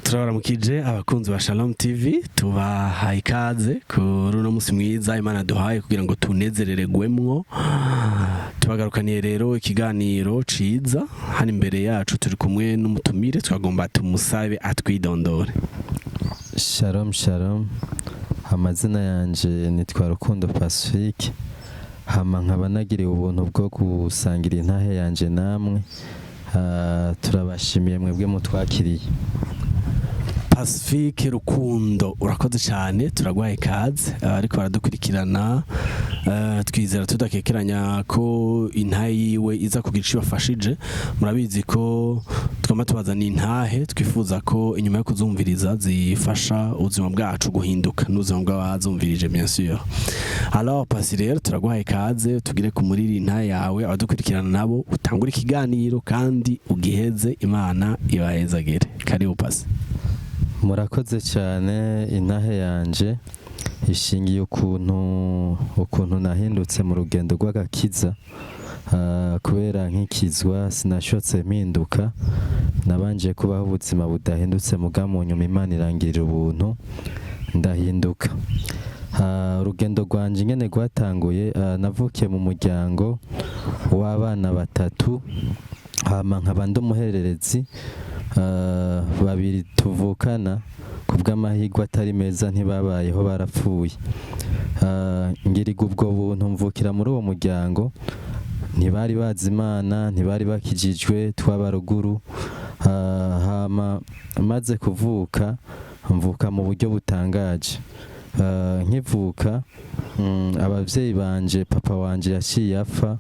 Turabaramukije abakunzi ba Shalom TV tubahaye ikaze kuri uno musi mwiza Imana duhaye kugira ngo tunezereregwemwo. Tubagarukaniye rero ikiganiro ciza hano imbere yacu turi kumwe n'umutumire twagomba tumusabe atwidondore. Shalom shalom, amazina yanje nitwa Rukundo Pacifique, hama nkaba nagiriye ubuntu bwo gusangira intahe yanje namwe. Turabashimiye mwebwe mutwakiriye. Pacifique Rukundo urakoze cyane, turagwaye ikaze ariko baradukurikirana. Twizera tudakekeranya ko intahe yiwe iza kugira ico bafashije. Murabizi ko twama tubazana intahe twifuza ko inyuma yo kuzumviriza zifasha ubuzima bwacu guhinduka n'ubuzima bw'abazumvirije bien sûr. Alors Pacifique turagwaye ikaze, tugire ku Muri intahe yawe abadukurikirana nabo utangura ikiganiro kandi ugiheze. Imana ibahezagere. Karibu Pacifique. Murakoze cyane. Intahe yanje ishingiye ukuntu nahindutse mu rugendo rw'agakiza. Kubera nk'ikizwa sinashotse mpinduka, nabanje kubaho ubuzima budahindutse muga mu nyuma Imana irangirira ubuntu ndahinduka. Urugendo rwanje nyene rwatanguye, navukiye mu muryango w'abana batatu, hama nkaba ndumuhererezi. Babiri tuvukana kubw'amahirwe atari meza ntibabayeho, barapfuye. Ngiriga ubwo buntu mvukira muri uwo muryango, ntibari bazi Imana, ntibari bakijijwe, twabaruguru. Hama maze kuvuka mvuka mu buryo butangaje. Nkivuka abavyeyi banje, papa wanje yaciye apfa,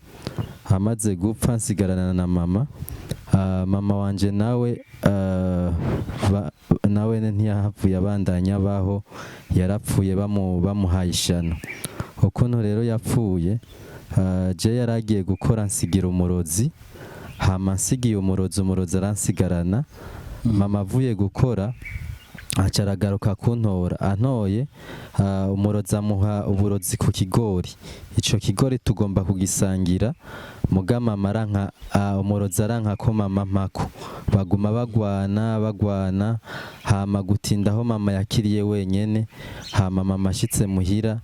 amaze gupfa nsigarana na mama. Mama wanje nawe ntiyahavuye abandanya abaho, yarapfuye bamuhaye ishano. Ukuntu rero yapfuye, je yaragiye gukora nsigira umurozi, hama nsigiye umurozi aransigarana. Mama avuye gukora aca aragaruka kuntora, antoye umurozi amuha uburozi ku kigori. Ico kigori tugomba kugisangira, muga mama umurozi aranka ko mama mpako, baguma bagwana. Hama gutindaho mama yakiriye wenyene. Hama mama ashitse muhira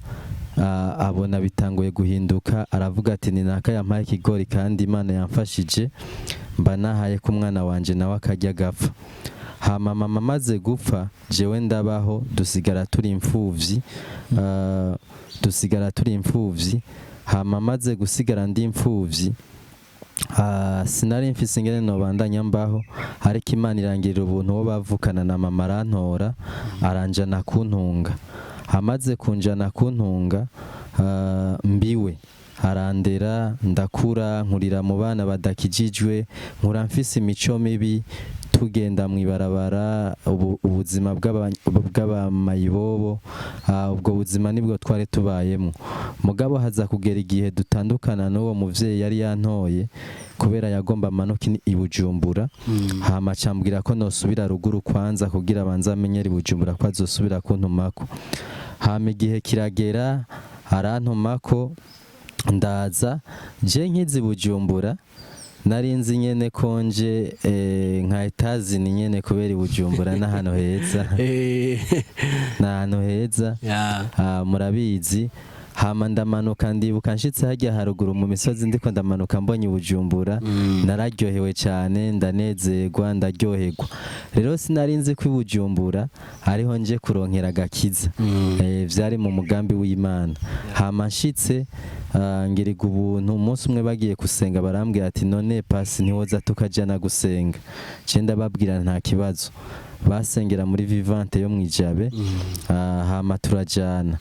abona bitanguye guhinduka, aravuga ati ni naka yampaye ikigori kandi Imana yamfashije, mba nahaye ko umwana wanje nawe akarya agapfa. Hama mama maze gupfa, jewe ndabaho, dusigara turi imfuvyi. Hama maze gusigara ndi imfuvyi, sinari mfise ingene nobandanya mbaho, ariko Imana irangirira ubuntu wo bavukana na mama arantora aranjana kuntunga. Hamaze kunjana kuntunga, mbiwe arandera, ndakura, nkurira mu bana badakijijwe, nkura mfise imico mibi, tugenda mwibarabara, ubuzima bw'abamayibobo. Ubwo buzima nibwo twari tubayemo. Mugabo haza kugera igihe dutandukana n'uwo muvyeyi yari yantoye, kubera yagomba amanuka i Bujumbura. Hama acambwira ko nosubira ruguru kwanza kugira abanze amenyere i Bujumbura ko azosubira kuntumako. Hama igihe kiragera arantumako, ndaza. Je nkizi Bujumbura narinzi nyene konje nka etazini nyene, kubera Bujumbura n'ahantu heza. N'ahantu heza, murabizi. Hama ndamanuka, ndibuka nshitse hajya haruguru mu misozi, ndiko ndamanuka mbonye Bujumbura, nararyohewe cyane, ndanezerwa, ndaryoherwa. Rero sinarinzi ko Bujumbura ariho nje kuronkera agakiza. Vyari mu mugambi w'Imana. Hama nshitse ngiriga ubuntu, umunsi umwe bagiye gusenga barambwira ati none Pasi ntiwoza tukajana gusenga? Je ndababwira nta kibazo. Basengera muri Vivante yo mwijabe. Hama turajana.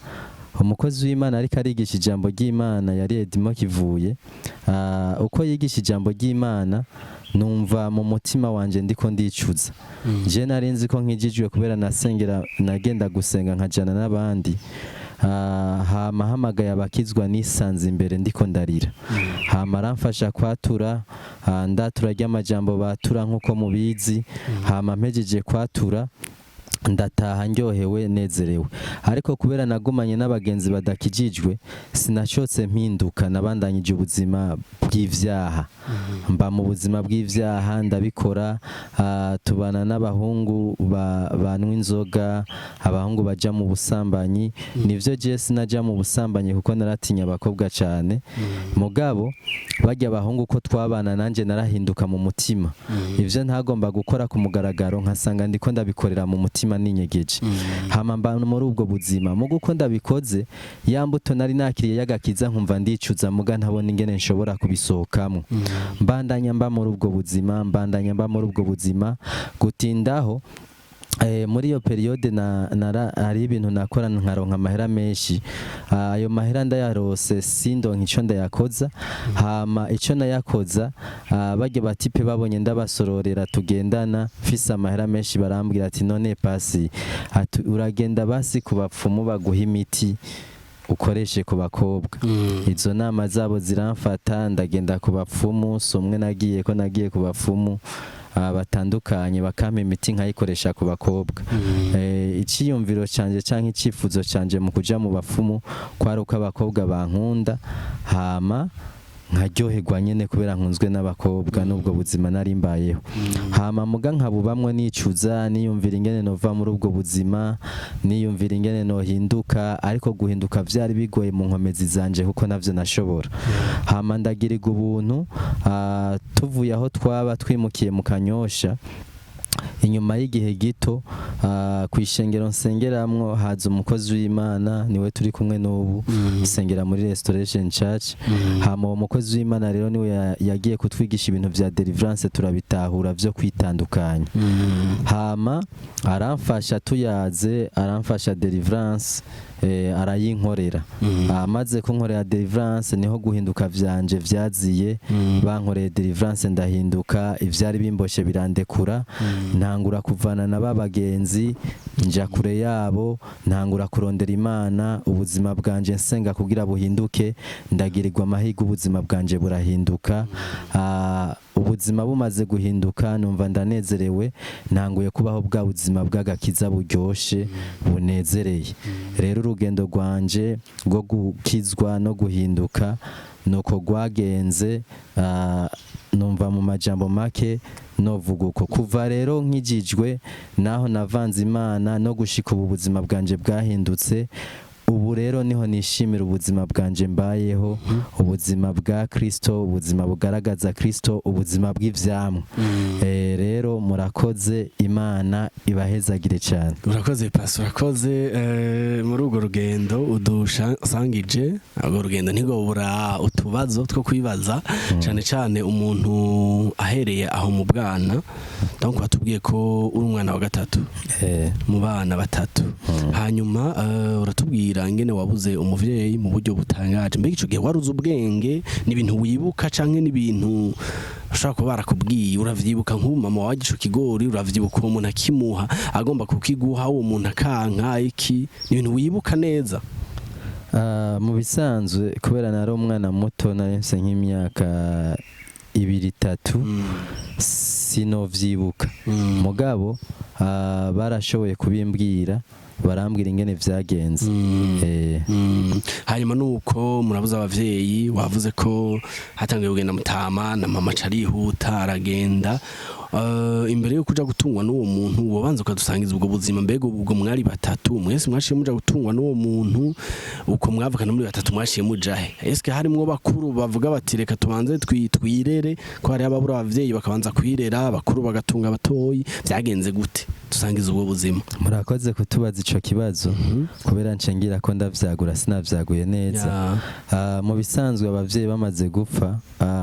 Umukozi w'Imana ariko arigisha ijambo ry'Imana yari Edimo Kivuye. Uko yigisha ijambo ry'Imana numva mu mutima wanje ndiko ndicuza. Je narinzi ko nkijijwe kubera nagenda gusenga nkajana n'abandi. Hama hamagaye abakizwa, nisanze imbere ndiko ndarira. Hama aramfasha kwatura, ndatura ry'amajambo batura nk'uko mubizi. Hama mpejeje kwatura, ndataha ndyohewe nezerewe, ariko kubera nagumanye n'abagenzi badakijijwe sinashotse mpinduka, nabandanyije ubuzima bw'ivyaha, mba mu buzima bw'ivyaha ndabikora. Tubana n'abahungu banywa inzoga, abahungu baja mu busambanyi. Nivyo je sinaja mu busambanyi kuko naratinya abakobwa cane, mugabo barya abahungu ko twabana nanje narahinduka mu mutima. Ivyo ntagomba gukora ku mugaragaro nkasanga ndiko ndabikorera mu mutima ninyegeje. Hama mba muri ubwo buzima, mu guko ndabikoze ya mbuto nari nakiriye y'agakiza nkumva ndicuza, muga ntabona ingene nshobora kubisohokamo. Mbandanya mba muri ubwo buzima gutindaho. Muri iyo periode hari ibintu nakora nkaronka amahera menshi. Ayo mahera ndayarose sindonka ico ndayakoza. Hama ico nayakoza barya batipe babonye ndabasororera tugendana mfise amahera menshi, barambwira ati none pasi uragenda basi ku bapfumu baguha imiti ukoreshe ku bakobwa. Izo nama zabo ziramfata, ndagenda ku bapfumu. Somwe nagiye ku bapfumu batandukanye bakampa imiti nkayikoresha ku bakobwa. Iciyumviro canje canke icifuzo canje mu kuja mu bapfumu kwari uko abakobwa bankunda, hama nkaryoherwa nyene kubera nkunzwe n'abakobwa n'ubwo buzima nari mbayeho. Hama muga nkabubamwe nicuza, niyumvira ingene nova muri ubwo buzima, niyumvira ingene nohinduka, ariko guhinduka vyari bigoye mu nkomezi zanje kuko navyo nashobora. Hama ndagirirwa ubuntu, tuvuye aho twaba twimukiye mu Kanyosha. Inyuma y'igihe gito kwishengero nsengeramwo haza umukozi w'Imana, niwe turi kumwe n'ubu sengera muri Restoration Church. Hama uwo mukozi w'Imana rero niwe yagiye kutwigisha ibintu vya deliverance, turabitahura vyo kwitandukanya. Hama aramfasha tuyaze, aramfasha deliverance, arayinkorera. Amaze kunkorera deliverance niho guhinduka vyanje vyaziye. Bankoreye deliverance ndahinduka, ivyari bimboshe birandekura. Ntangura kuvana na babagenzi nja kure yabo, ntangura kurondera Imana. Ubuzima bwanje nsenga kugira buhinduke, ndagirirwa amahigo, ubuzima bwanje burahinduka. Ubuzima bumaze guhinduka numva ndanezerewe, ntanguye kubaho bwa buzima bw'agakiza buryoshe bunezereye. Rero urugendo rwanje rwo gukizwa no guhinduka nuko rwagenze. Numva mu majambo make novuga uko kuva rero nkijijwe naho navanze Imana no gushika ubu buzima bwanje bwahindutse. Ubu rero niho nishimira ubuzima bwanje mbayeho, ubuzima bwa Kristo, ubuzima bugaragaza Kristo, ubuzima bw'ivyamwe. Rero murakoze, Imana ibahezagire cyane. Urakoze pastor, urakoze muri urwo rugendo udusangije. Urwo rugendo ntigobura utubazo two kwibaza cyane cyane umuntu ahereye aho mu bwana. Donc watubwiye ko uri umwana wa gatatu mu bana batatu. Hanyuma uratubwira ngene wabuze umuvyeyi mu buryo butangaje. Mbega ico gihe waruze ubwenge, ni ibintu wibuka canke ni ibintu ushaka kuba barakubwiye? Uravyibuka nk'ubu mama waje ico kigori, uravyibuka uwo muntu akimuha agomba kukiguha, uwo muntu akanka iki, ni ibintu wibuka neza? Mu bisanzwe kubera nari umwana muto, narense nk'imyaka 2-3 sinovyibuka. Mugabo barashoboye kubimbwira, barambwira ingene vyagenze. Hanyuma nuko murabuza abavyeyi, wavuze ko hatangiye kugenda mutama na mama carihuta aragenda. Imbere yo kuja gutungwa n'uwo muntu wobanza ukadusangiza ubwo buzima. Mbega ubwo mwari batatu, mwese mwashiye muja gutungwa n'uwo muntu, uko mwavukana muri batatu mwashiye mujahe? Eske harimwo bakuru bavuga bati reka tubanze twirere, ko hari ababura abavyeyi bakabanza kwirera, bakuru bagatunga abatoyi? Vyagenze gute? Tusangiza ubwo buzima. Murakoze kutubaza ico kibazo kubera nshengira ko ndavyagura sinavyaguye neza. Mu bisanzwe abavyeyi bamaze gupfa,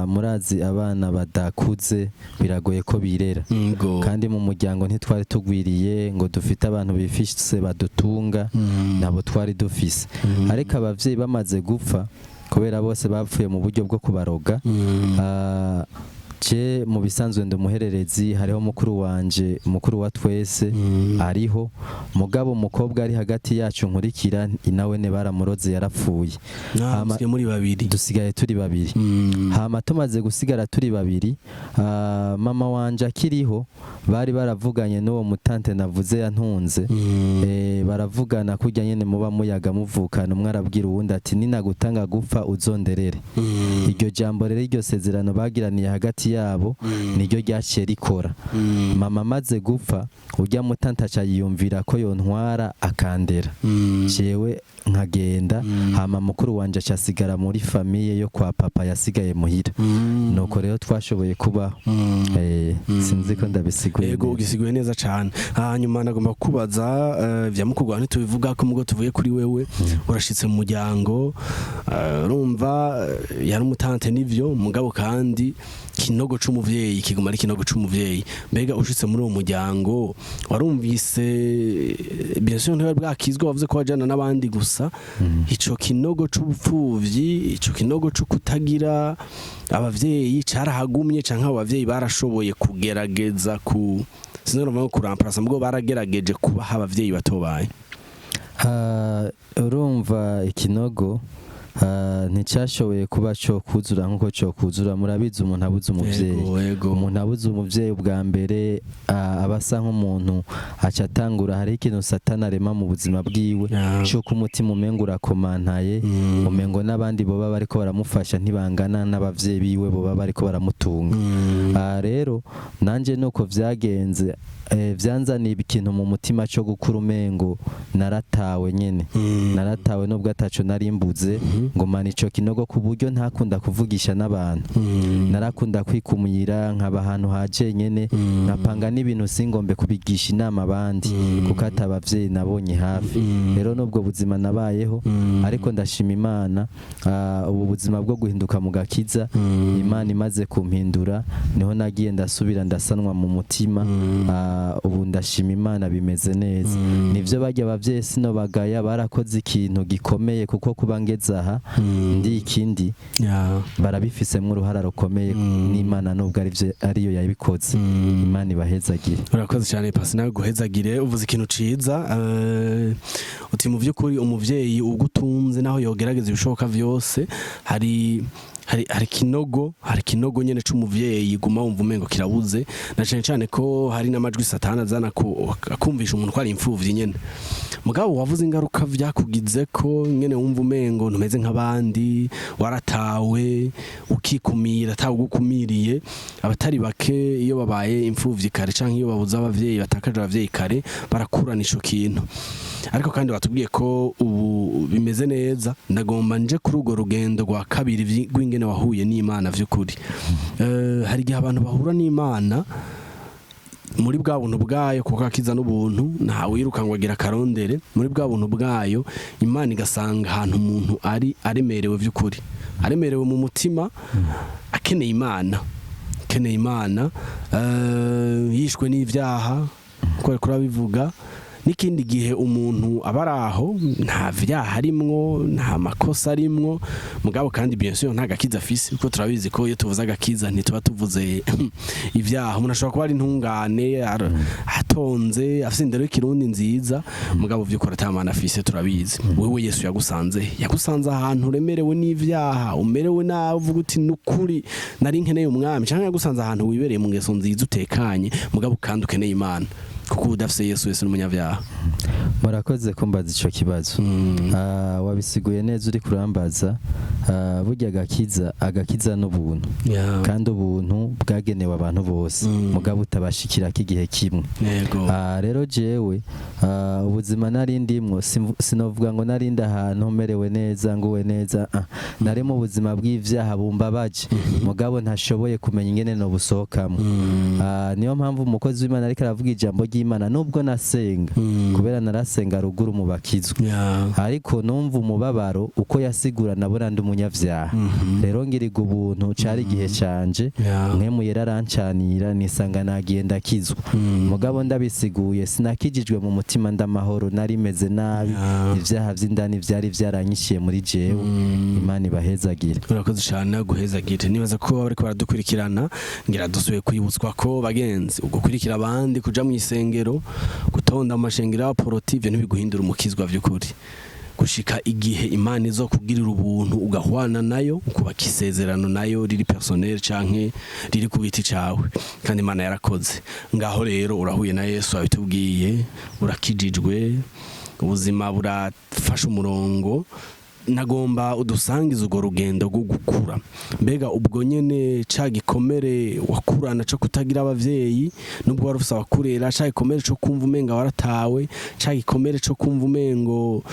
murazi abana badakuze biragoye ko birera. Kandi mu muryango ntitwari tugwiriye ngo dufite abantu bifise badutunga, nabo twari dufise. Ariko abavyeyi bamaze gupfa kubera bose bapfuye mu buryo bwo kubaroga, je mu bisanzwe ndumuhererezi, hariho mukuru wanje, mukuru wa twese ariho, mugabo umukobwa ari hagati yacu nkurikira nawe ne Baramuroze yarapfuye. Muri babiri dusigaye turi babiri. Hama tumaze gusigara turi babiri, mama wanje akiriho bari baravuganye n'uwo mutante navuze yantunze baravugana kujya nyene muba muyaga muvukana umwe arabwira uwundi ati ninagutanga gupfa uzonderere iryo jambo rero iryo sezerano bagiraniye hagati yabo niryo ryaciye rikora mama amaze gupfa ujya mutante aca yiyumvira ko yontwara akandera jewe nkagenda hama mukuru wanje acasigara muri famiye yo kwa papa yasigaye muhira nuko rero twashoboye kubaho sinzi ko ndabisiguye yego ugisiguye neza cyane hanyuma nagomba kubaza vya mukugwa ntitubivuga ko mugo tuvuye kuri wewe urashitse mu muryango urumva yari umutante nivyo mugabo kandi kinogo c'umuvyeyi kiguma ari kinogo c'umuvyeyi mbega ushitse muri uwo muryango warumvise bien sûr ntibari bwakizwe wavuze ko wajana n'abandi gusa ico kinogo c'ubupfuvyi ico kinogo co kutagira abavyeyi carahagumye canke abavyeyi barashoboye kugerageza ku sinorova ko kuramparasa mubwo baragerageje kubaha abavyeyi batobaye urumva ikinogo nticyashoboye kuba cyo kuzura nkuko cyo kuzura murabizi umuntu abuze umuvyeyi umuntu abuze umuvyeyi bwa mbere abasa nk'umuntu aca atangura hari ikintu satana arema mu buzima bwiwe cyo kumutima umengo urakomantaye umengo n'abandi boba bariko baramufasha ntibangana n'abavyeyi biwe boba bariko baramutunga rero nanje nuko vyagenze vyanzaniye ikintu mu mutima cyo gukura umengo naratawe nyene naratawe nubwo ataco narimbuze ngo mani ico kinogo ku buryo ntakunda kuvugisha n'abantu narakunda kwikumira nkaba ahantu haje nyene nkapanga n'ibintu singombe kubigisha inama abandi kuko atabavyeyi nabonye hafi rero nubwo buzima nabayeho ariko ndashima Imana ubu buzima bwo guhinduka mu gakiza Imana imaze kumpindura niho nagiye ndasubira ndasanwa mu mutima ubu ndashima Imana bimeze neza nivyo bajya abavyeyi sino bagaya barakoze ikintu gikomeye kuko kubangeza aha ndi ikindi barabifisemo uruhara rukomeye n'Imana nubwo ariyo yabikoze Imana ibahezagire urakoze cyane pasi nawe guhezagire uvuze ikintu ciza uti mu vy'ukuri umuvyeyi ugutunze naho yogerageza ibishoboka vyose hari kinogo nyene c'umuvyeyi guma wumva umengo kirabuze na cyane ko hari n'amajwi satana azana ko akumvisha umuntu ko ari imfuvyi nyene mugabo wavuze ingaruka vyakugize ko nyene wumva umengo ntumeze nk'abandi waratawe ukikumira atagukumiriye abatari bake iyo babaye imfuvyi kare canke iyo babuze abavyeyi batakaje abavyeyi kare barakurana ico kintu ariko kandi batubwiye ko ubu bimeze neza ndagomba nje kuri urwo rugendo rwa kabiri rw'ingene wahuye n'Imana vy'ukuri hari igihe abantu bahura n'Imana muri bwa buntu bwayo kuko akiza n'ubuntu ntawe wiruka ngo agira karondere muri bwa buntu bwayo Imana igasanga ahantu umuntu ari aremerewe vy'ukuri aremerewe mu mutima akeneye Imana yishwe n'ivyaha ko kurabivuga n'ikindi gihe umuntu abaraho nta vyaha arimwo nta makosa arimwo mugabo kandi bien sûr nta gakiza afise kuko turabizi ko iyo tuvuze agakiza ntituba tuvuze ivyaha umuntu ashobora kuba ari intungane atonze afise indero y'ikirundi nziza mugabo vy'ukora atamana afise turabizi wewe Yesu yagusanze ahantu uremerewe n'ivyaha umerewe nawe uvuga uti nukuri nari nkeneye umwami canke yagusanze ahantu wibereye mu ngeso nziza utekanye mugabo kandi ukeneye Imana kuko udafise Yesu n'umunyavyaha murakoze kumbaza ico kibazo wabisiguye neza uri kurambaza burya agakiza n'ubuntu kandi ubuntu bwagenewe abantu bose mugabo utabashikira kigihe kimwe rero jewe ubuzima narindimwo sinovuga ngo narinda ahantu merewe neza nguwe neza nari mu buzima bw'ivyaha bumbabaje mugabo ntashoboye kumenya ingene no busohokamo niyo mpamvu umukozi w'Imana ariko aravuga ijambo ry'Imana nubwo nasenga kubera narasenga ruguru mu bakizwe ariko numva umubabaro uko yasigura nabona ndi umunyavyaha rero ngiriga ubuntu cari igihe canje mwemu yararancanira nisanga nagiye ndakizwa mugabo ndabisiguye sinakijijwe mu mutima ndamahoro nari meze nabi ivyaha vy'indani vyari vyaranyishiye muri jewe Imana ibahezagire urakoze cyane guhezagire nibaza ko bariko baradukurikirana ngira dusuye kwibutswa ko bagenzi ugukurikira abandi kuja mu isengero gutonda amashengero ya poroti ivyo ntibiguhindura umukizwa vy'ukuri gushika igihe Imana izo kugirira ubuntu ugahwana nayo ukubaka isezerano nayo riri personnel canke riri ku giti cawe kandi Imana yarakoze. Ngaho rero urahuye na Yesu abitubwiye, urakijijwe, ubuzima burafasha umurongo. Nagomba udusangiza urwo rugendo rwo gukura. Mbega ubwo nyene ca gikomere wakurana cyo kutagira abavyeyi nubwo wari ufise abakurera, ca gikomere cyo kumva umenga waratawe, ca gikomere cyo kumva umengo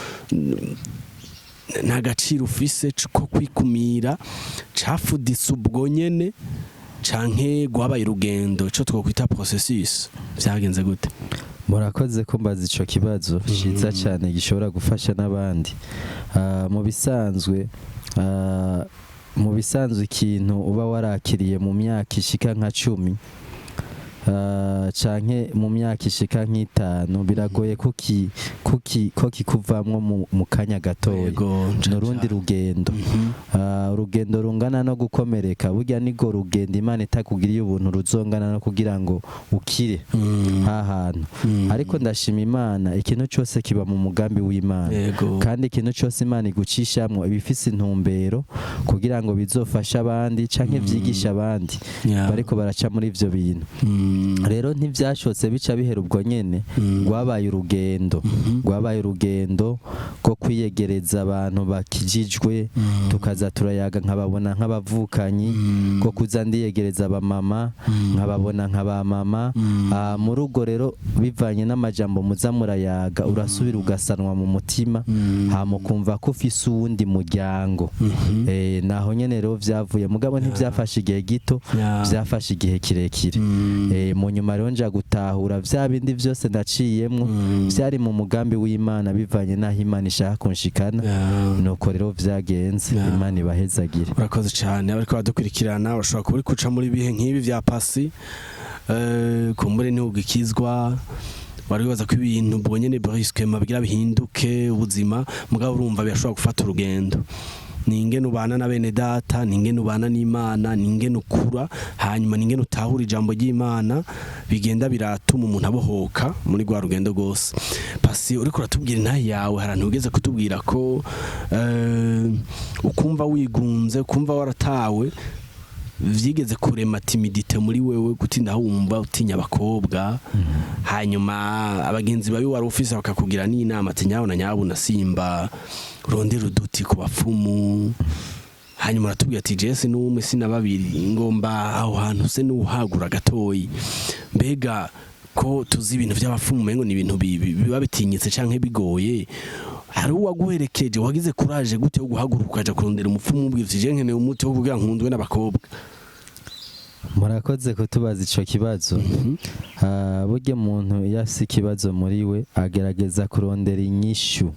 nta gaciro ufise ko kwikumira, cafuditse ubwo nyene canke gwabaye urugendo cyo twokwita processus. Vyagenze gute? Murakoze kumbaza ico kibazo ciza cyane gishobora gufasha n'abandi. Mu bisanzwe ikintu uba warakiriye mu myaka ishika nka 10 canke mu myaka ishika nk'itanu biragoye ko kikuvamwo mu kanya gatoya. N'urundi rugendo, urugendo rungana no gukomereka. Burya nigo rugendo Imana itakugiriye ubuntu ruzongana no kugira ngo ukire hantu. Ariko ndashima Imana, ikintu cyose kiba mu mugambi w'Imana, kandi ikintu cyose Imana igucishamwo ibifise intumbero kugira ngo bizofasha abandi canke vyigisha abandi bariko baraca muri ivyo bintu. Rero ntivyashotse bica bihera ubwo nyene, rwabaye urugendo rwo kwiyegereza abantu bakijijwe, tukaza turayaga nkababona nk'abavukanyi, ko kuza ndiyegereza abamama nkababona nk'abamama. Muri ubwo rero bivanye n'amajambo muza murayaga, urasubira ugasanwa mu mutima, hamukumva ko ufise uwundi muryango. Naho nyene rero vyavuye, mugabo ntivyafashe igihe gito, vyafashe igihe kirekire. Mu nyuma rero nja gutahura vya bindi vyose ndaciyemwo vyari mu mugambi w'Imana, bivanye naho Imana ishaka kunshikana. Nuko rero vyagenze. Imana ibahezagire. Urakoze cyane. Ariko badukurikirana bashobora kuba kuca muri bihe nk'ibi vya pasi, kumbure ntugikizwa, wari wibaza ko ibintu ubwo nyene brusquement bigira bihinduke ubuzima, mugabo urumva birashobora gufata urugendo. Ningene ubana na bene data, ningene ubana n'Imana, ningene ukura, hanyuma ningene utahura ijambo ry'Imana, bigenda biratuma umuntu abohoka muri gwa rugendo gose. Pasi uriko uratubwira intahe yawe, harantu ugeze kutubwira ko ukumva wigunze, ukumva waratawe, vyigeze kurema timidite muri wewe, gutinda wumva utinya abakobwa. Hanyuma abagenzi babi wari ufise bakakugira n'inama ati nyawo na nyawo nasimba urondera uduti ku bapfumu. Hanyuma uratubwira ati Jesse n'umwe sina babiri, ngomba aho hantu se n'uhagura gatoyi. Mbega ko tuzi ibintu by'abapfumu mengo ni ibintu biba bitinyitse canke bigoye, hari uwaguherekeje wagize courage gute yo guhaguruka ukaja kurondera umupfumu ubwivye nkeneye umuti wo kugira nkundwe n'abakobwa? Murakoze kutubaza ico kibazo. Burya umuntu yafise ikibazo muri we agerageza kurondera inyishu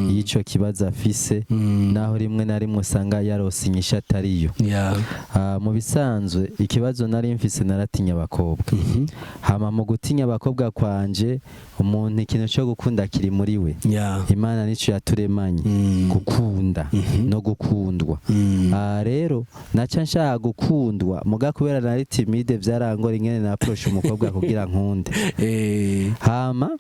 y'ico kibazo afise, naho rimwe na rimwe usanga yarose inyishu atariyo. Mu bisanzwe ikibazo nari mfise, naratinya abakobwa. Hama mu gutinya abakobwa kwanje, umuntu ikintu cyo gukunda kiri muri we. Imana nico yaturemanye, gukunda no gukundwa. Rero naca nshaka gukundwa, muga kubera nari timide vyarangora ingene na approach umukobwa kugira nkunde. Hama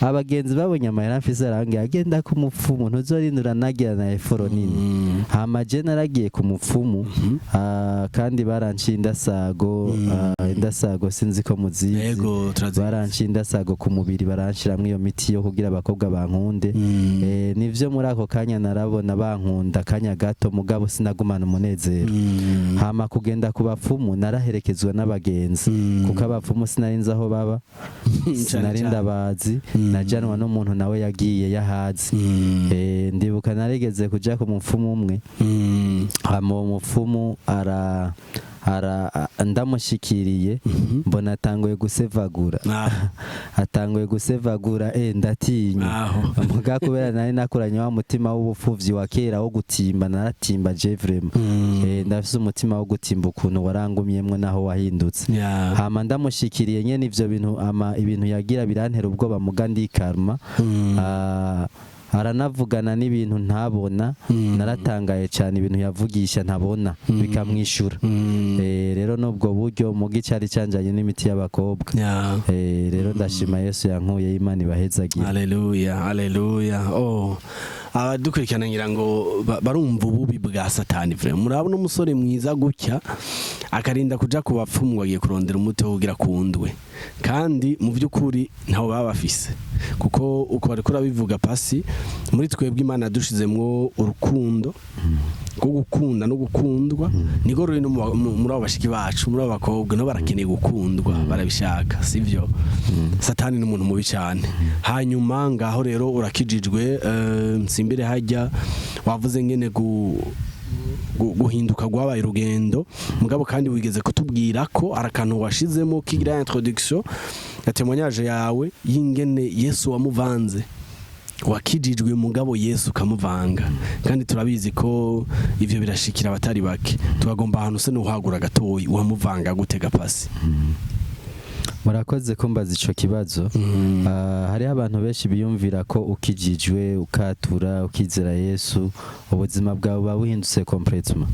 abagenzi babonye amahera mfise arangiye agenda ku mupfumu, ntuzorindura nagira na eforo nini. Hama je naragiye ku mupfumu, kandi baranshinda sago, indasago sinzi ko muzizi. Baranshinda sago ku mubiri, baranshiramwe iyo miti yo kugira abakobwa bankunde. Nivyo muri ako kanya narabona bankunda kanya gato, mugabo sinagumana umunezero. Hama kugenda ku bapfumu naraherekezwa n'abagenzi, kuko abapfumu sinarinzi aho baba, sinarinda bazi, najanwa n'umuntu nawe yagiye yahazi. Ndibuka narigeze kuja ku mupfumu umwe, hama umupfumu ndamushikiriye, mbona atanguye gusevagura. Atanguye gusevagura, ndatinya. Muga kubera nari nakuranye wa mutima w'ubupfuvyi wa kera wo gutimba, naratimba je vraiment. Ndafise umutima wo gutimba ukuntu warangumyemwe naho wahindutse. Hama ndamushikiriye nyene ivyo bintu, ibintu yagira birantera ubwoba, muga ndikarma. Aranavugana n'ibintu ntabona, naratangaye cyane ibintu yavugisha ntabona bikamwishura. Rero nubwo buryo mugi cyari canjanye n'imiti y'abakobwa. Rero ndashima Yesu yankuye, Imana ibahezagire. Haleluya, haleluya. abadukurikirana ngira ngo barumva ububi bwa satani vraiment murabona umusore mwiza gutya akarinda kuja ku bapfumu bagiye kurondera umuti wo kugira kundwe kandi mu by'ukuri ntaho baba bafise kuko uko bari kurabivuga pasi muri twebwe Imana dushizemwo urukundo ko gukunda no gukundwa niko ruri no muri abo bashiki bacu muri abakobwa no barakeneye gukundwa barabishaka sivyo satani n'umuntu mubi cyane hanyuma ngaho rero urakijijwe simbire hajya wavuze ngene guhinduka gwabaye urugendo mugabo kandi wigeze kutubwira ko arakantu washizemo kigira introduction ya témoignage yawe y'ingene Yesu wamuvanze wakijijwe mugabo Yesu kamuvanga kandi turabizi ko ivyo birashikira abatari bake tugomba ahantu se no hagura gatoyi wamuvanga gutega pasi murakoze kumbaza ico kibazo hari abantu benshi biyumvira ko ukijijwe ukatura ukizera Yesu ubuzima bwawe babuhindutse complètement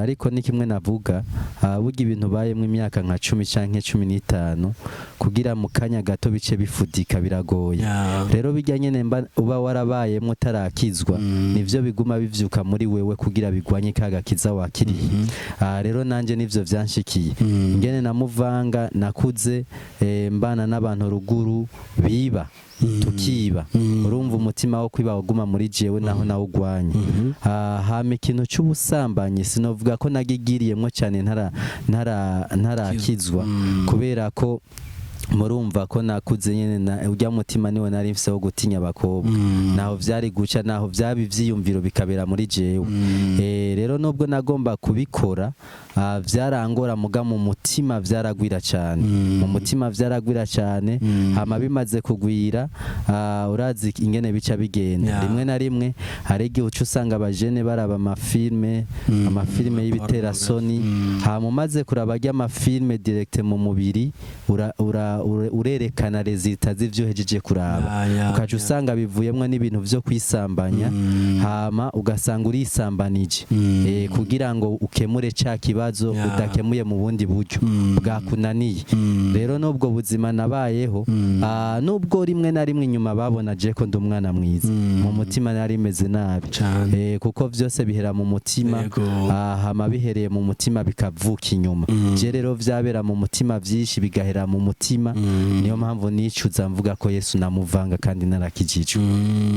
ariko ni kimwe navuga bugi ibintu bayemwe imyaka nka 10 canke 15 kugira mu kanya gato bice bifudika biragoye rero bijyanye nemba uba warabayemwe tarakizwa nivyo biguma bivyuka muri wewe kugira bigwanye kaga kiza wakiriye rero nanje nivyo vyanshikiye ngene namuvanga nakuze mbana n'abantu ruguru biba tukiba urumva umutima wo kwiba waguma muri jewe naho nawo ugwanye hama ikintu cy'ubusambanyi sinovuga ko nagigiriyemwo cyane ntarakizwa kubera ko murumva ko nakuze nyene urya mutima niwe nari mfise wo gutinya abakobwa naho vyari guca naho vyabi vyiyumviro bikabera muri jewe rero nubwo nagomba kubikora vyarangora muga mu mutima vyaragwira cyane mu mutima vyaragwira cyane hama bimaze kugwira urazi ingene bica bigenda rimwe na rimwe hari igihe uca usanga abajene baraba amafilme y'ibiterasoni hama umaze kuraba amafilme direct mu mubiri urerekana resultat z'ivyo hejeje kuraba ukaje usanga bivuyemwe n'ibintu vyo kwisambanya hama ugasanga urisambanije kugira ngo ukemure ca kibazo udakemuye mu bundi buryo bwakunaniye rero nubwo buzima nabayeho nubwo rimwe na rimwe inyuma babona je ko ndumwana mwiza mu mutima nari meze nabi kuko vyose bihera mu mutima hama bihereye mu mutima bikavuka inyuma je rero vyabera mu mutima vyinshi bigahera mu mutima niyo mpamvu nicuza mvuga ko Yesu namuvanga kandi narakijijwe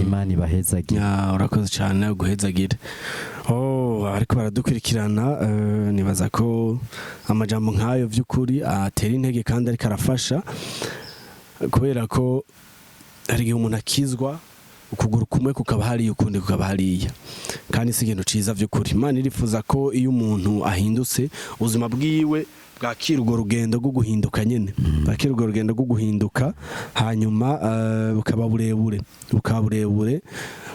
Imana ibahezagire urakoze cyane guhezagire ariko baradukurikirana nibaza ko amajambo nkayo vy'ukuri atera intege kandi ariko arafasha kubera ko hari igihe umuntu akizwa ukuguru kumwe kukaba hariya ukundi kukaba hariya kandi si ikintu ciza vy'ukuri Imana irifuza ko iyo umuntu ahindutse ubuzima bwiwe bwakira urwo rugendo rwo guhinduka nyene bwakira urwo rugendo rwo guhinduka hanyuma bukaba burebure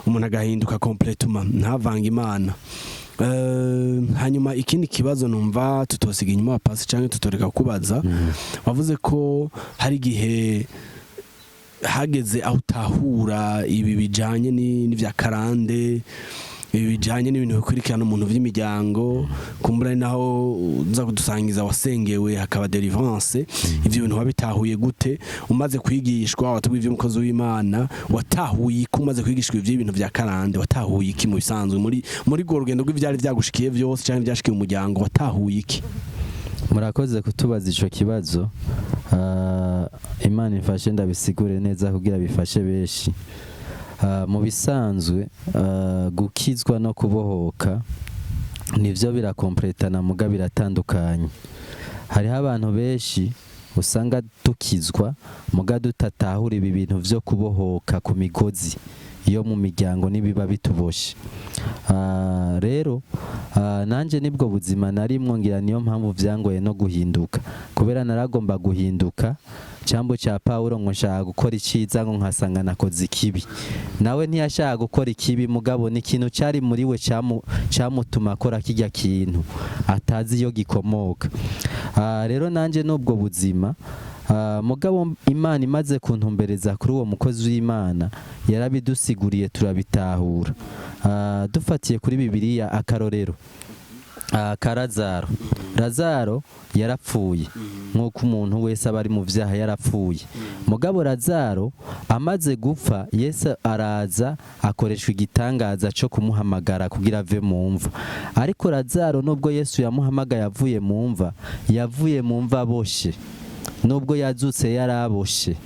umuntu agahinduka complètement ntavanga Imana hanyuma ikindi kibazo numva tutosiga inyuma pasi canke tutoreka kubaza wavuze ko hari igihe hageze aho utahura ibi bijanye n'ivya karande ibi bijanye n'ibintu bikurikirana umuntu vy'imiryango kumbura naho uza kudusangiza wasengewe hakaba deliverance ivyo bintu wabitahuye gute umaze kwigishwa watubwiye ivy'umukozi w'Imana watahuye ko umaze kwigishwa ivy'ibintu vya karande watahuye iki mu bisanzwe muri go rugendo rw'ivyari vyagushikiye vyose cyangwa vyashikiye umuryango watahuye iki murakoze kutubaza ico kibazo Imana ifashe ndabisigure neza kugira bifashe beshi mu bisanzwe gukizwa no kubohoka nivyo birakompletana muga biratandukanye hariho abantu benshi usanga dukizwa muga dutatahura ibi bintu vyo kubohoka ku migozi iyo mu miryango nibiba bituboshe rero nanje nibwo buzima narimwo ngira niyo mpamvu vyangoye no guhinduka kubera naragomba guhinduka cyambo cya Paulo ngo nshaka gukora iciza ngo nkasanga nakoze ikibi nawe ntiyashaka gukora ikibi mugabo ni ikintu cyari muri we cyamutuma akora kijya kintu atazi iyo gikomoka rero nanje nubwo buzima mugabo Imana imaze kuntumbereza kuri uwo mukozi w'Imana yarabidusiguriye turabitahura dufatiye kuri Bibiliya akarorero Lazaro. Lazaro yarapfuye nk'uko umuntu wese aba ari mu vyaha yarapfuye. Mugabo Lazaro amaze gupfa, Yesu araza akoreshwa igitangaza cyo kumuhamagara kugira ave mu mva. Ariko Lazaro nubwo Yesu yamuhamagaye yavuye mu mva aboshe. Nubwo yazutse yaraboshe,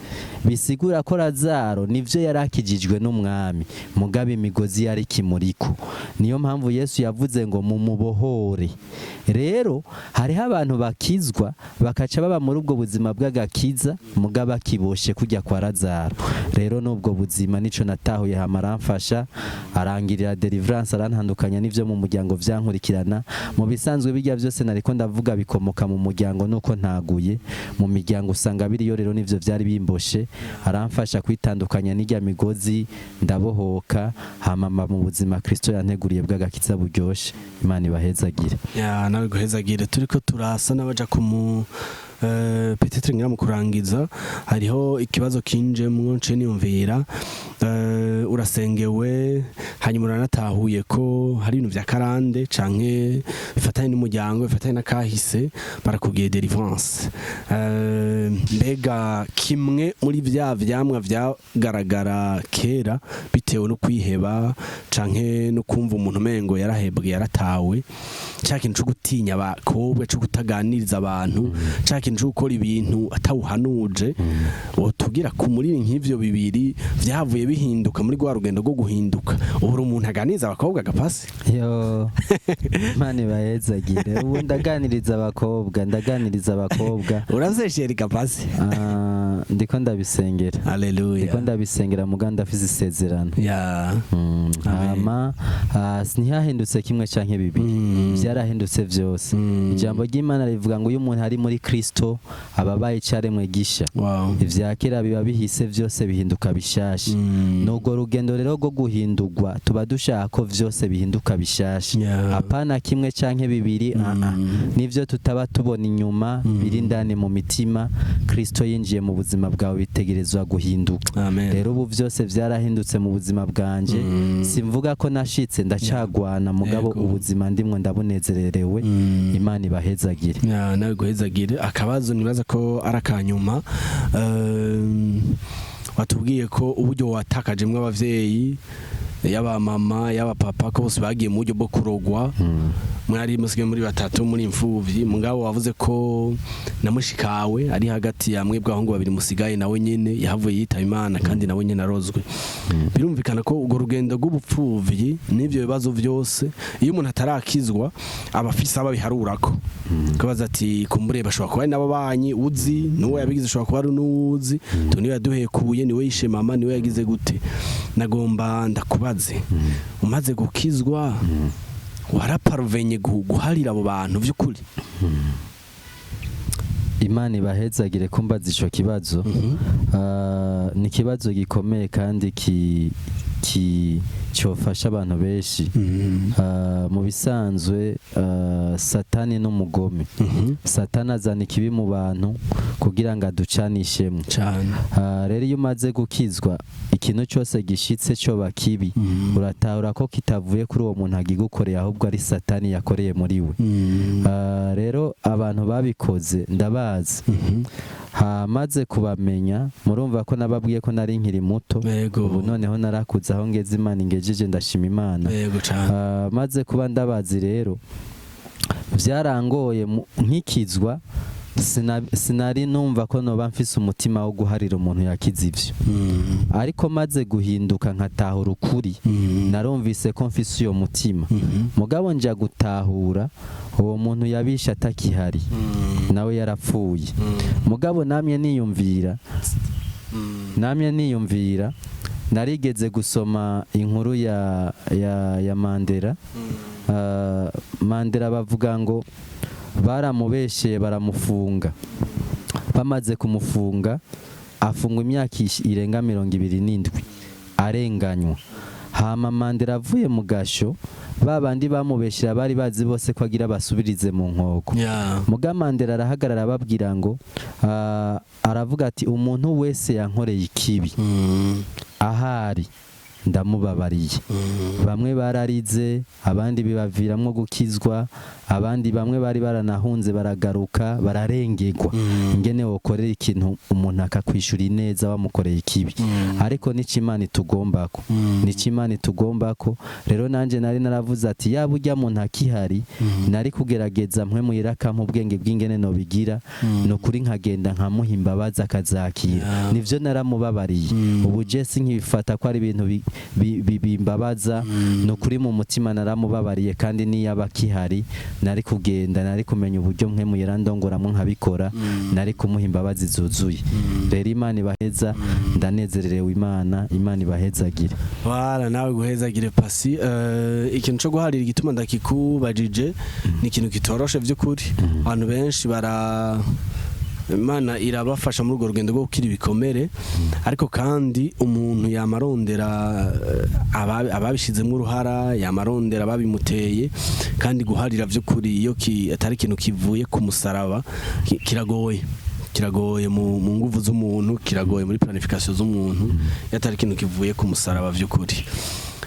bisigura ko Lazaro nivyo yarakijijwe n'umwami, mugabe imigozi yari kimuriko. Niyo mpamvu Yesu yavuze ngo mumubohore. Rero hariho abantu bakizwa bakaca baba muri ubwo buzima bw'agakiza, mugaba kiboshe kujya kwa Lazaro. Rero nubwo buzima nico natahuye hamaramfasha, arangirira deliverance, arantandukanya n'ivyo mu muryango vyankurikirana. Mu bisanzwe bijya byose nariko ndavuga bikomoka mu muryango nuko ntaguye mu miryango usanga biriyo. Rero nivyo vyari bimboshe, aramfasha kwitandukanya n'ijya migozi, ndabohoka, hamama mu buzima Kristo yanteguriye bw'agakiza buryoshe. Imana ibahezagire. Nawe guhezagire. Turiko turasa n'abaja ku peut-être ngira mu kurangiza, hariho ikibazo kinje mu nce niyumvira, urasengewe hanyuma uranatahuye ko hari ibintu vya karande canke bifatanye n'umuryango, bifatanye na kahise, barakubwiye deliverance. Mbega kimwe muri vya vyamwa vyagaragara kera bitewe no kwiheba canke no kumva umuntu mengo yarahebwe yaratawe, cyakintu cyo gutinya abakobwa, cyo kutaganiriza abantu, cyakintu cyo gukora ibintu atawuhanuje, wotugira ku muri nk'ivyo bibiri vyavuye bihinduka muri gwa rugendo rwo guhinduka. Ubu umuntu aganiriza abakobwa agapasi yo Imana ibahezagire. Ubu ndaganiriza abakobwa urazeshera igapasi. Ndiko ndabisengera. Haleluya. Ndiko ndabisengera muganda afise isezerano. Ntihahindutse kimwe canke bibiri, vyarahindutse vyose. Ijambo ry'Imana rivuga ngo uyu muntu ari muri Kristo ababaye icaremwe gisha. Ivya kera biba bihise vyose bihinduka bishasha. Nubwo rugendo rero rwo guhindurwa tuba dushaka ko vyose bihinduka bishasha. Apana kimwe canke bibiri, nivyo tutaba tubona inyuma biri ndani mu mitima. Kristo yinjiye mu buzima bwawe bitegerezwa guhinduka. Rero ubu vyose vyarahindutse mu buzima bwanje. Simvuga ko nashitse ndacagwana, mugabo ubuzima ndimwe ndabunezererewe. Imana ibahezagire. Nawe guhezagire. Akabazo nibaza ko arakanyuma, watubwiye ko uburyo watakajemwe abavyeyi, yaba mama yaba papa ko bose bagiye mu buryo bwo kurogwa, mwari musige muri batatu muri imfuvyi, mugabo wavuze ko namushikawe ari hagati ya mwebwe aho ngo babiri musigaye, nawe nyene yahavuye yitaba Imana kandi nawe nyene arozwe. Birumvikana ko ugo rugendo rw'ubupfuvyi n'ivyo bibazo vyose iyo umuntu atarakizwa abafisa ababiharurako, kabaza ati kumbure bashobora kuba ari nabo banyi uzi nuwo yabigize, ushobora kuba ari n'uzi niwe yaduhekuye, niwe yishe mama, niwe yagize gute. Nagomba ndakubaze, umaze gukizwa waraparuvenye guharira abo bantu vy'ukuri? Imana ibahezagire kumbaza ico kibazo. Ni kibazo gikomeye kandi cyofasha abantu benshi. Mu bisanzwe Satani n'umugome. Satani azana ikibi mu bantu kugira ngo aducanishemo. Rero iyo umaze gukizwa ikintu cyose gishitse cyo bakibi, uratahura ko kitavuye kuri uwo muntu agigukoreye, ahubwo ari Satani yakoreye muri we. Rero abantu babikoze ndabazi. Hamaze kubamenya, murumva ko nababwiye ko nari nkiri muto. Ubu noneho narakuze aho ngeze, Imana ingejeje, ndashima Imana. Maze kuba ndabazi rero vyarangoye nkikizwa, sinari numva ko noba mfise umutima wo guharira umuntu yakize ivyo. Ariko maze guhinduka nkatahura ukuri, narumvise ko mfise uyo mutima. Mugabo nja gutahura uwo muntu yabisha atakihari, nawe yarapfuye. Mugabo namye niyumvira, narigeze gusoma inkuru ya Mandela. Mandela bavuga ngo baramubeshye baramufunga. Bamaze kumufunga afungwa imyaka irenga 27 arenganywa. Hama Mandela avuye mu gasho, babandi bamubeshyira bari bazi bose ko agira basubirize mu nkoko. Muga Mandela arahagarara ababwira ngo aravuga ati umuntu wese yankoreye ikibi ahari ndamubabariye. Bamwe bararize, abandi bibaviramwo gukizwa, abandi bamwe bari baranahunze baragaruka bararengegwa. Ingene wokorera ikintu umuntu akakwishura ineza wamukoreye ikibi, ariko n'icimana itugombako, n'icimana itugombako. Rero nanje nari naravuze ati yaba urya muntu akihari nari kugerageza mpwe muhira mu bwenge bw'ingene no bigira, no kuri nkagenda nkamuha imbabazi akazakira. Nivyo naramubabariye. Ubu je sinkibifata ko ari ibintu bimbabaza, no kuri mu mutima naramubabariye, kandi niyaba akihari nari kugenda, nari kumenya uburyo mpwe muhira ndongoramwo nkabikora, nari kumuha imbabazi zuzuye. Rero Imana ibaheza, ndanezererewe Imana ibahezagire. Wala nawe guhezagire Pasi. Ikintu cyo guharira igituma ndakikubajije ni ikintu kitoroshe vy'ukuri. Abantu benshi Imana irabafasha muri urwo rugendo rwo gukira ibikomere, ariko kandi umuntu yamarondera ababishizemo uruhara, yamarondera babimuteye, kandi guharira vy'ukuri iyo atari ikintu kivuye ku musaraba kiragoye mu nguvu z'umuntu, kiragoye muri planification z'umuntu, yatari ikintu kivuye ku musaraba vy'ukuri.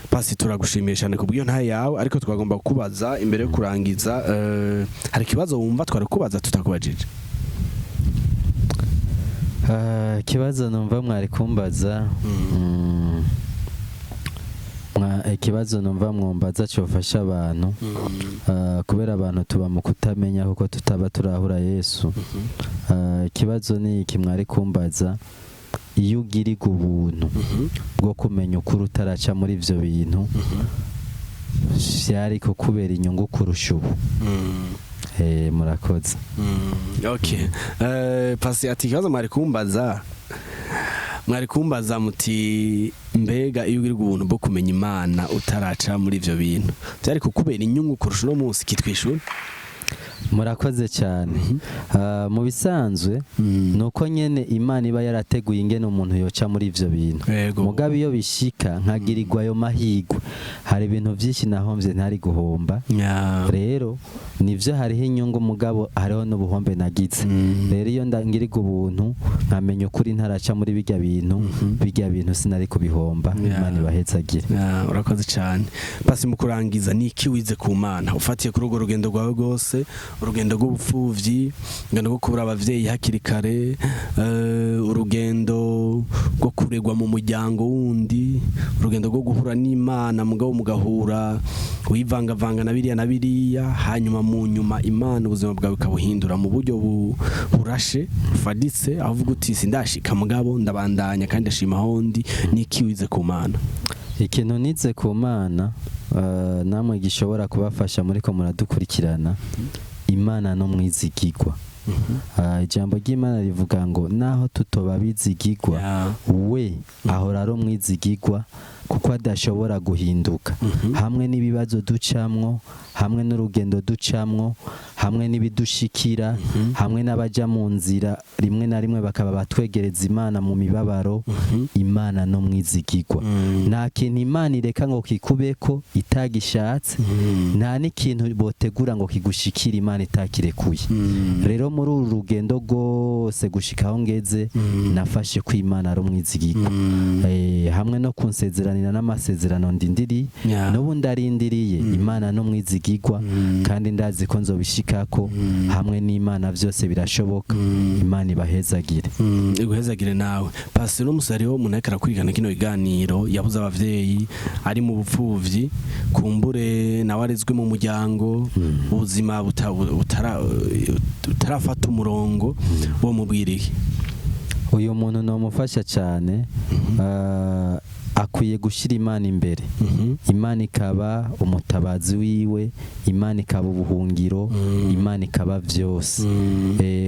Pasi turagushimiye cyane kubwiyo ntahe yawe, ariko twagomba kubaza imbere yo kurangiza, hari ikibazo wumva twari kubaza tutakubajije? Ikibazo numva mwari kumbaza, ikibazo numva mwumbaza cyofasha abantu, kubera abantu tuba mu kutamenya kuko tutaba turahura Yesu. Ikibazo ni iki mwari kumbaza, iyo ugiriga ubuntu bwo kumenya ukuri utaraca muri ivyo bintu, vyari kukubera inyungu kurusha ubu. Murakoze. Okay. Pasi ati ikibazo mwari kumbaza muti mbega iyo ugiriga ubuntu bwo kumenya Imana utaraca muri ivyo bintu, vyari kukubera inyungu kurusha uno munsi kitwishura? Murakoze cyane. Mu bisanzwe nuko nyene Imana iba yarateguye ingene umuntu yoca muri ivyo bintu. Mugabe iyo bishika nkagirirwa ayo mahigwe, hari ibintu vyinshi nahomvye ntari guhomba. Rero nivyo hariho inyungu, mugabo hariho n'ubuhombe nagize. Rero iyo ndangirirwa ubuntu nkamenya ukuri ntaraca muri bijya bintu sinari kubihomba. Imana ibahezagire. Urakoze cyane. Pasi mu kurangiza ni iki wize ku Mana ufatiye kuri urwo rugendo rwawe rwose, urugendo rw'ubupfuvyi, urugendo rwo kubura abavyeyi hakiri kare, urugendo rwo kuregwa mu muryango wundi, urugendo rwo guhura n'Imana mugabo mugahura wivangavanga na biriya, hanyuma mu nyuma Imana ubuzima bwawe kabuhindura mu buryo burashe faditse, avuga uti sindashika mugabo ndabandanya kandi ndashima hondi. Niki wize ku Mana? Ikintu nize ku Mana, namwe gishobora kubafasha muri ko muradukurikirana, Imana no mwizigirwa. Ijambo ry'Imana rivuga ngo naho tutoba bizigirwa, we ahora ari umwizigirwa, kuko adashobora guhinduka. Hamwe n'ibibazo ducamwo, hamwe n'urugendo ducamwo, hamwe n'ibidushikira, hamwe n'abaja mu nzira rimwe na rimwe bakaba batwegereza Imana mu mibabaro, Imana no mwizigirwa. Nta kintu Imana ireka ngo kikubeko itagishatse, nta n'ikintu botegura ngo kigushikire Imana itakirekuye. Rero muri uru rugendo rwose gushikaho ngeze, nafashe ko Imana ari umwizigirwa. Hamwe no kunsezeranira n'amasezerano ndindiri, n'ubu ndarindiriye, Imana no mwizigirwa, kandi ndazi ko nzobishikako. Hamwe n'Imana vyose birashoboka. Imana ibahezagire. Iguhezagire nawe. Pasi n'umusari wo umuntu ariko kwigana kino biganiro, yabuze abavyeyi, ari mu bupfuvyi, kumbure nawe arezwe mu muryango, ubuzima butarafata umurongo, wo mubwiriye uyu muntu no mufasha cyane. Akwiye gushira Imana imbere. Imana ikaba umutabazi wiwe, Imana ikaba ubuhungiro, Imana ikaba vyose.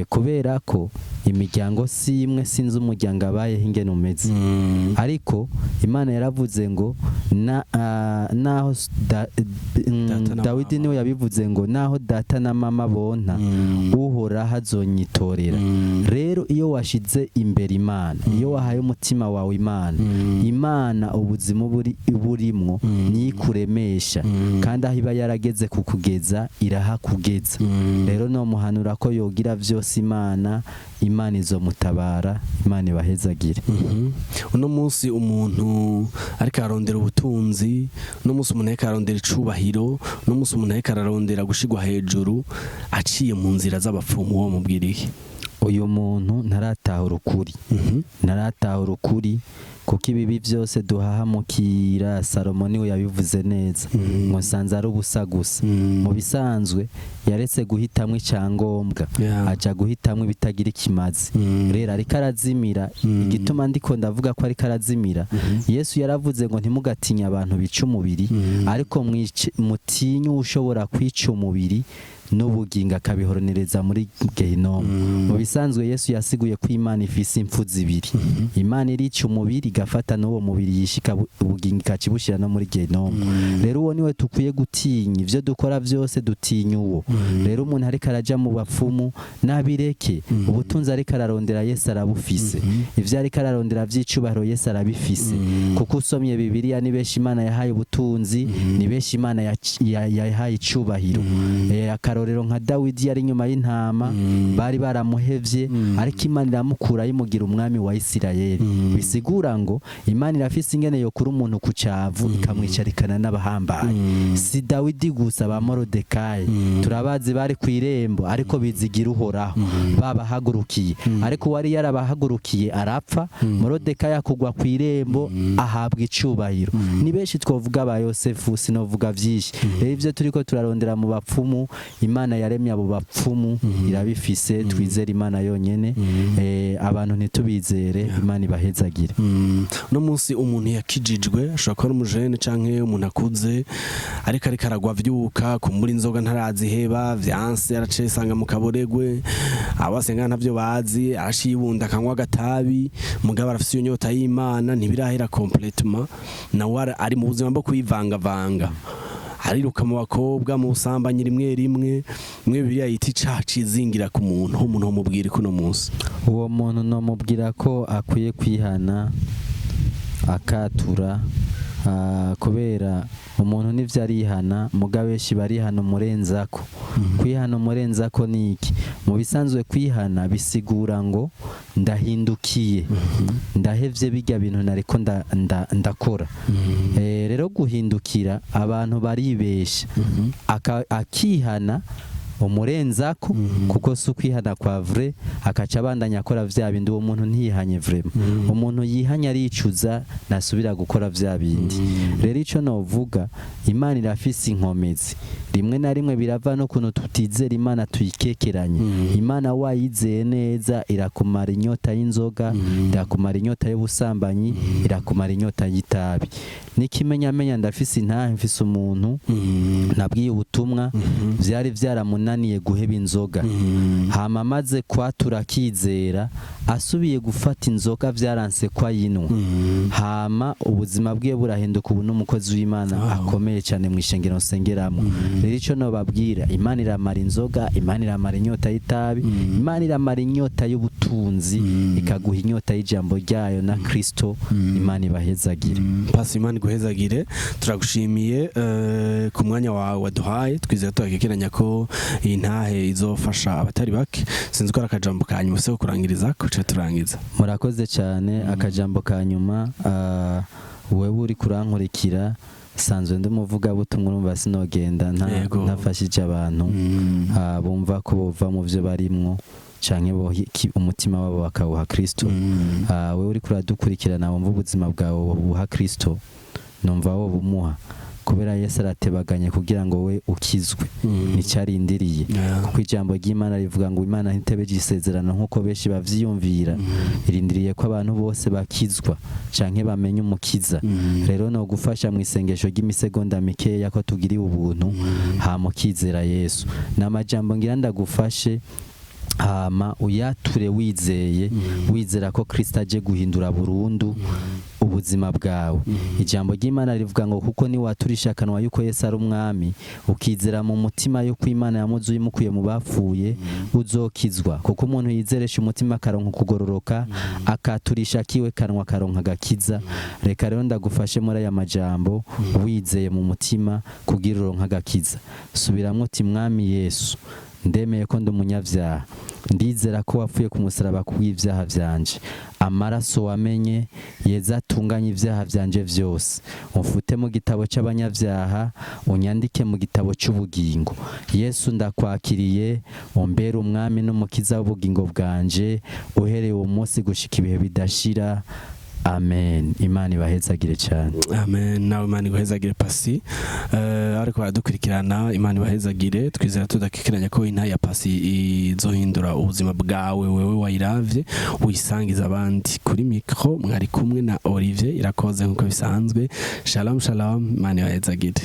Kubera ko imiryango si imwe, sinzi umuryango abaye ingene umeze, ariko Imana yaravuze ngo naho Dawidi niwe yabivuze ngo naho data na mama bonta, uhoraho azonyitorera. Rero iyo washize imbere Imana, iyo wahaye umutima wawe Imana ubuzima burimwo nikuremesha, kandi aho iba yarageze kukugeza irahakugeza. Rero no muhanura ko yogira vyose Imana Imana izomutabara. Imana ibahezagire. Uno munsi umuntu ariko ararondera ubutunzi, uno munsi umuntu ariko ararondera icubahiro, uno munsi umuntu ariko ararondera gushigwa hejuru aciye mu nzira z'abapfumu, wo mubwiriye uyu muntu ntaratahura ukuri. Ntaratahura ukuri kuko ibibi byose duhahamukira. Salomo niwe yabivuze neza ngo nsanze ari ubusa gusa. Mu bisanzwe yaretse guhitamwo icyangombwa, aja guhitamwo ibitagira ikimazi. Rero ariko arazimira. Igituma ndiko ndavuga ko ariko arazimira, Yesu yaravuze ngo ntimugatinye abantu bica umubiri, ariko mutinye ushobora kwica umubiri n'ubugingo akabihoronereza muri Gehinomu. Mu bisanzwe Yesu yasiguye ko Imana ifise impfu zibiri. Imana irica umubiri igafata n'uwo mubiri yishika ubugingo ikacibushira no muri Gehinomu. Rero uwo niwe tukwiye gutinya. Ivyo dukora byose dutinya uwo. Rero umuntu ariko araja mu bapfumu nabireke. Ubutunzi ariko ararondera Yesu arabufise. Ivyo ariko ararondera vy'icubahiro Yesu arabifise. Kuko usomye Bibiliya ni benshi Imana yahaye ubutunzi, ni benshi Imana yahaye icubahiro. Akarorero nka Dawidi yari nyuma y'intama, bari baramuhevye, ariko Imana iramukura yimugira umwami wa Isirayeli. Bisigura ngo Imana irafise ingene yo kuri umuntu ku cavu ikamwicarikana n'abahambaye. Si Dawidi gusa, ba Morodekayi turabazi bari ku irembo, ariko bizigira Uhoraho babahagurukiye. Ariko wari yarabahagurukiye arapfa, Morodekayi akugwa ku irembo ahabwa icubahiro. Ni benshi twovuga ba Yosefu, sinovuga vyinshi. Rero ivyo turiko turarondera mu bapfumu, Imana yaremye abo bapfumu irabifise. Twizere Imana yonyene. Abantu ntitubizere. Imana ibahezagire. No munsi umuntu yakijijwe, ashobora kuba umujene canke umuntu akuze, ariko aragwa vyuka kumbura inzoga ntaraziheba, vyanse aracesanga mu kaboregwe, abasenga ntavyo bazi, arashibunda akanywa agatabi, mugabo arafise inyota y'Imana ntibirahera complètement, nawe ari mu buzima bwo kwivangavanga. Ariruka mu bakobwa, mu busambanyi rimwe rimwe Bibiliya yita icaha cizingira ku muntu. Umuntu mubwira kuno munsi uwo muntu no mubwira ko akwiye kwihana akatura, kubera umuntu nivyo arihana, mugabo benshi barihana umurenzako. Kwihana umurenzako niki? Mu bisanzwe kwihana bisigura ngo ndahindukiye, ndahevye bijya bintu nariko ndakora. Rero guhindukira abantu baribesha, akihana umurenzako kuko si ukwihana kwa vrai, akaca abandanya akora vya bindi. Uwo muntu ntiyihanye vraiment. Umuntu yihanye aricuza, nasubira gukora vya bindi. Rero ico novuga, Imana irafise inkomezi. Rimwe na rimwe birava no kuntu tutizera Imana tuyikekeranye. Imana wayizeye neza irakumara inyota y'inzoga, irakumara inyota y'ubusambanyi, irakumara inyota y'itabi. Nikimenyamenya ndafise intahe, mfise umuntu nabwiye ubutumwa, vyari vyaramunaniye guheba inzoga. Hama maze kwatura akizera, asubiye gufata inzoga vyaranse kwa yinwa. Hama ubuzima bwiwe burahinduka. Ubu n'umukozi w'Imana akomeye cyane mu ishengero nsengeramo. Rero ico no babwira, Imana iramara inzoga, Imana iramara inyota y'itabi, Imana iramara inyota y'ubutunzi, ikaguha inyota y'ijambo ryayo na Kristo. Imana ibahezagire. Pasi Imana iguhezagire. Turagushimiye ku mwanya wawe waduhaye. Twizeye tuhakekeranya ko iyi ntahe izofasha abatari bake. Sinzi ko akajambo kanyuma se kurangiriza ko turangiza. Murakoze cyane. Akajambo kanyuma, wewe uri kurankurikira, sanzwe ndumuvuga butumwa, urumva sinogenda ntafashije abantu bumva ko bova mu byo barimwo canke umutima wabo bakawuha Kristo. Wewe uri kuradukurikirana, wumva ubuzima bwawe buha Kristo, numva wo bumuha, kubera Yesu aratebaganye kugira ngo we ukizwe. Nicarindiriye kuko ijambo ry'Imana rivuga ngo Imana ntitebeje isezerano nkuko benshi bavyiyumvira, irindiriye ko abantu bose bakizwa canke bamenye umukiza. Rero no gufasha mu isengesho ry'imisegonda mikeya ko tugiriye ubuntu, hamukizera Yesu. Namajambo ngira ndagufashe, hama uyature wizeye, wizera ko Kristo aje guhindura burundu ubuzima bwawe. Ijambo ry'Imana rivuga ngo kuko ni waturisha kanwa yuko Yesu ari umwami, ukizera mu mutima yuko Imana yamuzuye imukuye mu bapfuye, uzokizwa. Kuko umuntu yizeresha umutima akaronka kugororoka, akaturisha kiwe kanwa akaronka agakiza. Reka rero ndagufashe muri aya majambo, wizeye mu mutima kugira uronka agakiza. Subiramwo uti, mwami Yesu, ndemeye ko ndi umunyabyaha, ndizera ko wapfuye ku musaraba kubw'ibyaha byanje, amaraso wamenye yeza atunganye ibyaha byanje byose, umfute mu gitabo cy'abanyabyaha, unyandike mu gitabo cy'ubugingo. Yesu ndakwakiriye, umbere umwami n'umukiza w'ubugingo bwanje, uhereye uwo munsi gushika ibihe bidashira. Amen. Imana ibahezagire cyane. Amen. Nawe Imana ibahezagire Pasi. Ariko baradukurikirana, Imana ibahezagire. Twizera tudakikiranya ko intahe ya Pasi izohindura ubuzima bwawe, wewe wayiravye uyisangiza abandi. Kuri mikro mwari kumwe na Olivier Irakoze nkuko bisanzwe. Shalom shalom. Imana ibahezagire.